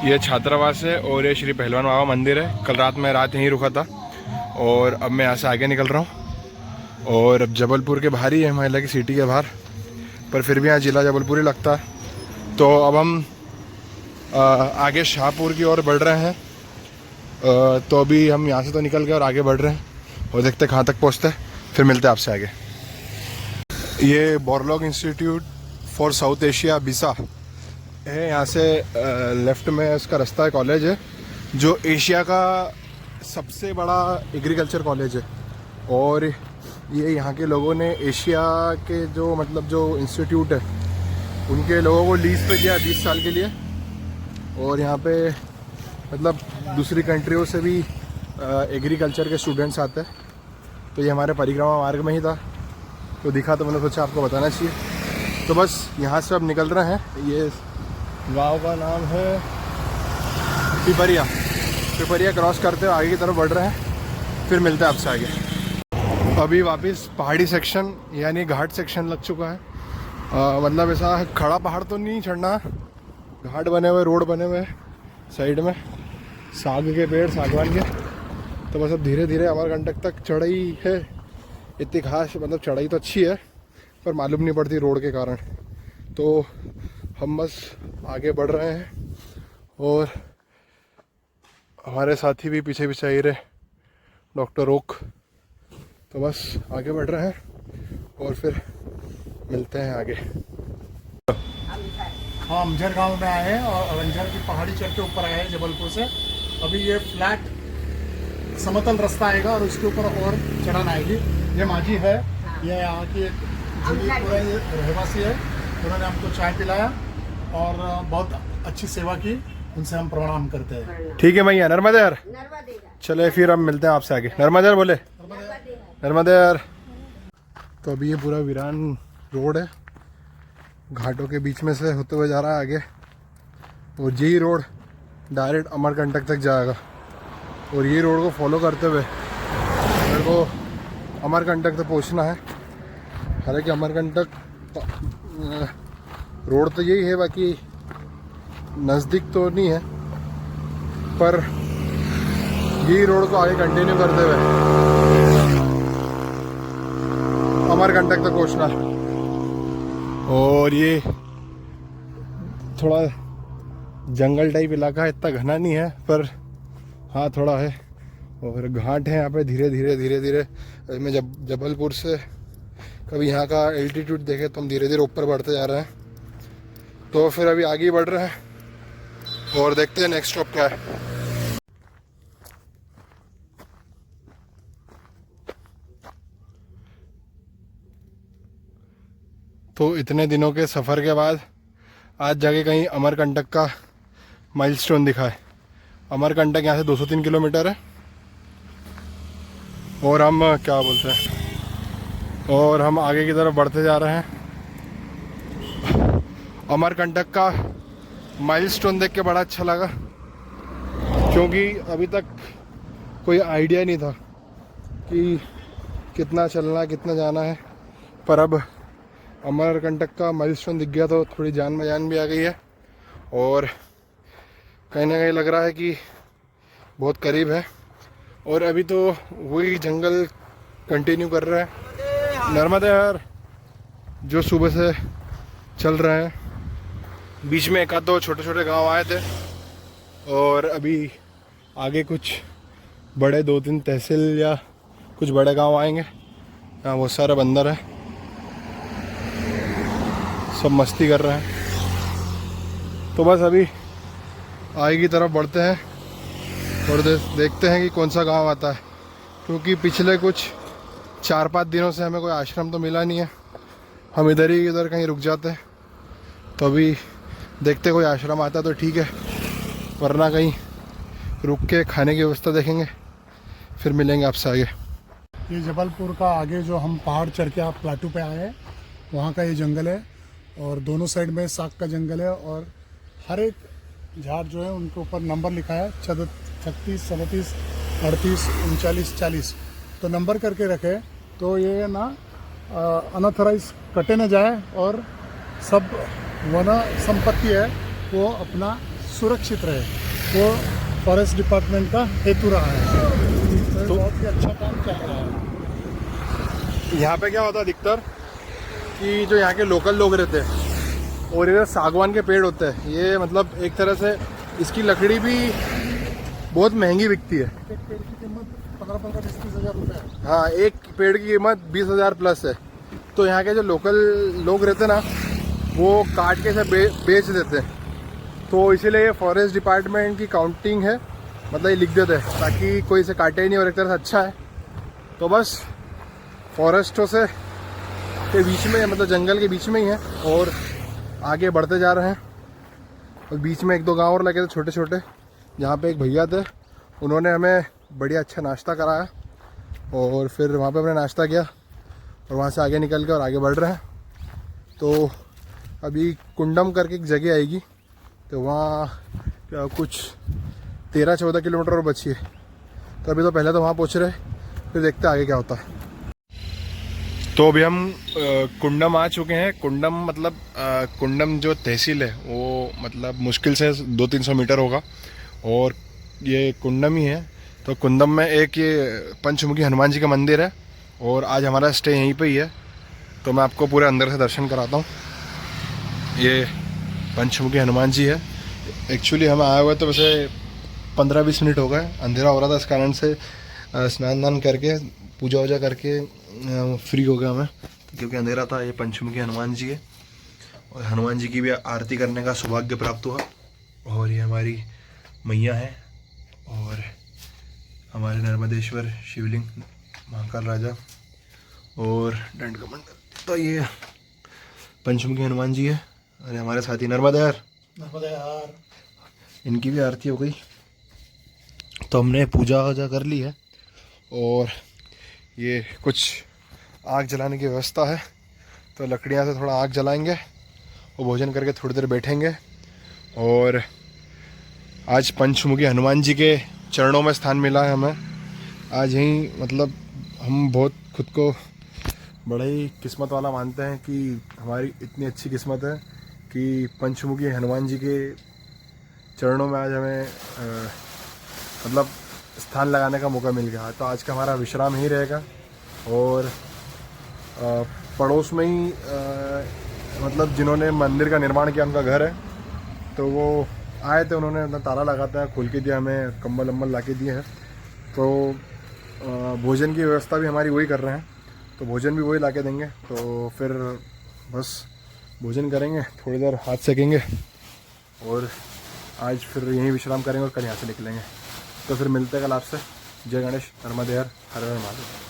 ये छात्रावास है और ये श्री पहलवान बाबा मंदिर है। कल रात मैं यहीं रुका था और अब मैं यहाँ से आगे निकल रहा हूँ। और अब जबलपुर के बाहर ही है, महिला की सिटी के बाहर, पर फिर भी यहाँ ज़िला जबलपुर ही लगता है। तो अब हम आगे शाहपुर की ओर बढ़ रहे हैं। तो अभी हम यहाँ से तो निकल गए और आगे बढ़ रहे हैं और देखते कहाँ तक पहुँचते हैं, फिर मिलते हैं आपसे आगे। ये Borlaug institute for south Asia बिसा है। यहाँ से लेफ्ट में इसका रास्ता है, कॉलेज है जो एशिया का सबसे बड़ा एग्रीकल्चर कॉलेज है। और ये यहाँ के लोगों ने एशिया के जो जो इंस्टीट्यूट है उनके लोगों को लीज पे दिया 20 साल के लिए। और यहाँ पे दूसरी कंट्रियों से भी एग्रीकल्चर के स्टूडेंट्स आते हैं। तो ये हमारे परिक्रमा मार्ग में ही था तो दिखा, तो मैंने सोचा आपको बताना चाहिए। तो बस यहाँ से अब निकल रहे हैं। ये गांव का नाम है पिपरिया। पिपरिया क्रॉस करते हुए आगे की तरफ बढ़ रहे हैं, फिर मिलते हैं आपसे आगे। अभी वापस पहाड़ी सेक्शन यानी घाट सेक्शन लग चुका है। ऐसा खड़ा पहाड़ तो नहीं चढ़ना, घाट बने हुए, रोड बने हुए साइड में, साग के पेड़, सागवान के। तो बस अब धीरे धीरे अमरकंटक तक चढ़ाई है। इतनी खास चढ़ाई तो अच्छी है पर मालूम नहीं पड़ती रोड के कारण। तो हम बस आगे बढ़ रहे हैं और हमारे साथी भी पीछे पीछे आई रहे, डॉक्टर ओक। तो बस आगे बढ़ रहे हैं और फिर मिलते हैं आगे। हम अमझर गांव में आए हैं और अमझर की पहाड़ी चढ़ के ऊपर आए हैं जबलपुर से। अभी ये फ्लैट समतल रास्ता आएगा और उसके ऊपर और चढ़ान आएगी। ये माजी है, ये यहाँ की रहवासी है। उन्होंने हमको चाय पिलाया और बहुत अच्छी सेवा की, उनसे हम प्रणाम करते हैं। ठीक है भैया, नर्मदेर। चले फिर हम मिलते हैं आपसे आगे। नर्मदेर बोले, नर्मदेर। तो अभी ये पूरा वीरान रोड है, घाटों के बीच में से होते हुए जा रहा है आगे। और यही रोड डायरेक्ट अमरकंटक तक जाएगा। और ये रोड को फॉलो करते हुए मेरे को अमरकंटक तक पहुंचना है। हालांकि अमरकंटक रोड तो यही है, बाकी नज़दीक तो नहीं है, पर यही रोड को आगे कंटिन्यू करते हुए अमरकंटक तक पहुंचना। और ये थोड़ा जंगल टाइप इलाका है, इतना घना नहीं है पर हाँ थोड़ा है। और घाट है यहाँ पे। धीरे धीरे धीरे धीरे मैं जबलपुर से कभी यहाँ का एल्टीट्यूड देखे तो हम धीरे धीरे ऊपर बढ़ते जा रहे हैं। तो फिर अभी आगे बढ़ रहे हैं और देखते हैं नेक्स्ट स्टॉप क्या है। तो इतने दिनों के सफ़र के बाद आज जाके कहीं अमरकंटक का माइलस्टोन दिखा है। अमरकंटक यहाँ से 203 किलोमीटर है और हम क्या बोलते हैं, और हम आगे की तरफ बढ़ते जा रहे हैं। अमरकंटक का माइलस्टोन देख के बड़ा अच्छा लगा, क्योंकि अभी तक कोई आइडिया नहीं था कि कितना चलना है, कितना जाना है। पर अब अमरकंटक का माइलस्टोन दिख गया तो थोड़ी जान में जान भी आ गई है और कहीं ना कहीं लग रहा है कि बहुत करीब है। और अभी तो वही जंगल कंटिन्यू कर रहा है। नर्मदा यार जो सुबह से चल रहे हैं, बीच में एक आध दो छोटे छोटे गांव आए थे और अभी आगे कुछ बड़े 2-3 तहसील या कुछ बड़े गांव आएंगे। यहाँ बहुत सारे बंदर हैं, सब मस्ती कर रहे हैं। तो बस अभी आगे की तरफ बढ़ते हैं और देखते हैं कि कौन सा गांव आता है, क्योंकि पिछले कुछ 4-5 दिनों से हमें कोई आश्रम तो मिला नहीं है। हम इधर कहीं रुक जाते हैं। तो अभी देखते कोई आश्रम आता तो ठीक है, वरना कहीं रुक के खाने की व्यवस्था देखेंगे, फिर मिलेंगे आपसे आगे। ये जबलपुर का आगे जो हम पहाड़ चढ़ के आप प्लाटू पे आए हैं, वहाँ का ये जंगल है और दोनों साइड में साग का जंगल है। और हर एक झाड़ जो है उनके ऊपर नंबर लिखा है 36, 37, 38, 39, 40। तो नंबर करके रखे तो ये ना अनऑथराइज कटे न जाए और सब वन संपत्ति है वो अपना सुरक्षित रहे, वो फॉरेस्ट डिपार्टमेंट का हेतु रहा है। तो बहुत ही अच्छा काम चल रहा है। यहाँ पे क्या होता है अधिकतर कि जो यहाँ के लोकल लोग रहते हैं और इधर सागवान के पेड़ होते हैं, ये मतलब एक तरह से इसकी लकड़ी भी बहुत महंगी बिकती है। एक पेड़ की कीमत 15-20 हज़ार रुपये है। हाँ, एक पेड़ की कीमत 20,000 प्लस है। तो यहाँ के जो लोकल लोग रहते हैं ना, वो काट के सब बेच देते हैं। तो इसीलिए ये फॉरेस्ट डिपार्टमेंट की काउंटिंग है, मतलब ये लिख देते हैं ताकि कोई इसे काटे ही नहीं, और एक तरह से अच्छा है। तो बस फॉरेस्टों से के बीच में, मतलब जंगल के बीच में ही है, और आगे बढ़ते जा रहे हैं। और बीच में 1-2 गांव और लगे थे छोटे छोटे, जहाँ पे एक भैया थे, उन्होंने हमें बढ़िया अच्छा नाश्ता कराया, और फिर वहाँ पे हमने नाश्ता किया और वहाँ से आगे निकल के और आगे बढ़ रहे हैं। तो अभी कुंडम करके एक जगह आएगी, तो वहाँ कुछ 13-14 किलोमीटर और बची है। तो अभी तो पहले तो वहाँ पहुँच रहे, फिर देखते हैं आगे क्या होता है। तो अभी हम कुंडम आ चुके हैं। कुंडम मतलब कुंडम जो तहसील है वो मतलब मुश्किल से 200-300 मीटर होगा, और ये कुंडम ही है। तो कुंडम में एक ये पंचमुखी हनुमान जी का मंदिर है, और आज हमारा स्टे यहीं पे ही है। तो मैं आपको पूरे अंदर से दर्शन कराता हूँ। ये पंचमुखी हनुमान जी है। एक्चुअली हम आए हुए तो वैसे 15-20 मिनट हो गए, अंधेरा हो रहा था, इस कारण से स्नान दान करके पूजा वूजा करके फ्री हो गया हमें, क्योंकि अंधेरा था। ये पंचमुखी हनुमान जी है, और हनुमान जी की भी आरती करने का सौभाग्य प्राप्त हुआ। और ये हमारी मैया है, और हमारे नर्मदेश्वर शिवलिंग, महाकाल राजा और दंड का मंडल। तो ये पंचमुखी हनुमान जी है, और हमारे साथी नर्मदा यार, इनकी भी आरती हो गई। तो हमने पूजा वूजा कर ली है, और ये कुछ आग जलाने की व्यवस्था है। तो लकड़ियाँ से थोड़ा आग जलाएंगे और भोजन करके थोड़ी देर बैठेंगे। और आज पंचमुखी हनुमान जी के चरणों में स्थान मिला है हमें आज यहीं। मतलब हम बहुत खुद को बड़ा ही किस्मत वाला मानते हैं कि हमारी इतनी अच्छी किस्मत है कि पंचमुखी हनुमान जी के चरणों में आज हमें मतलब स्थान लगाने का मौका मिल गया। तो आज का हमारा विश्राम ही रहेगा, और पड़ोस में ही मतलब जिन्होंने मंदिर का निर्माण किया उनका घर है, तो वो आए थे, उन्होंने अपना ताला लगाता है खोल के दिया, हमें कंबल वम्बल ला के दिए हैं। तो भोजन की व्यवस्था भी हमारी वही कर रहे हैं, तो भोजन भी वही ला के देंगे। तो फिर बस भोजन करेंगे, थोड़ी देर हाथ सेकेंगे, और आज फिर यहीं विश्राम करेंगे और कल यहाँ से निकलेंगे। तो फिर मिलते हैं कल आपसे। जय गणेश, नर्मदे हर हर महादेव।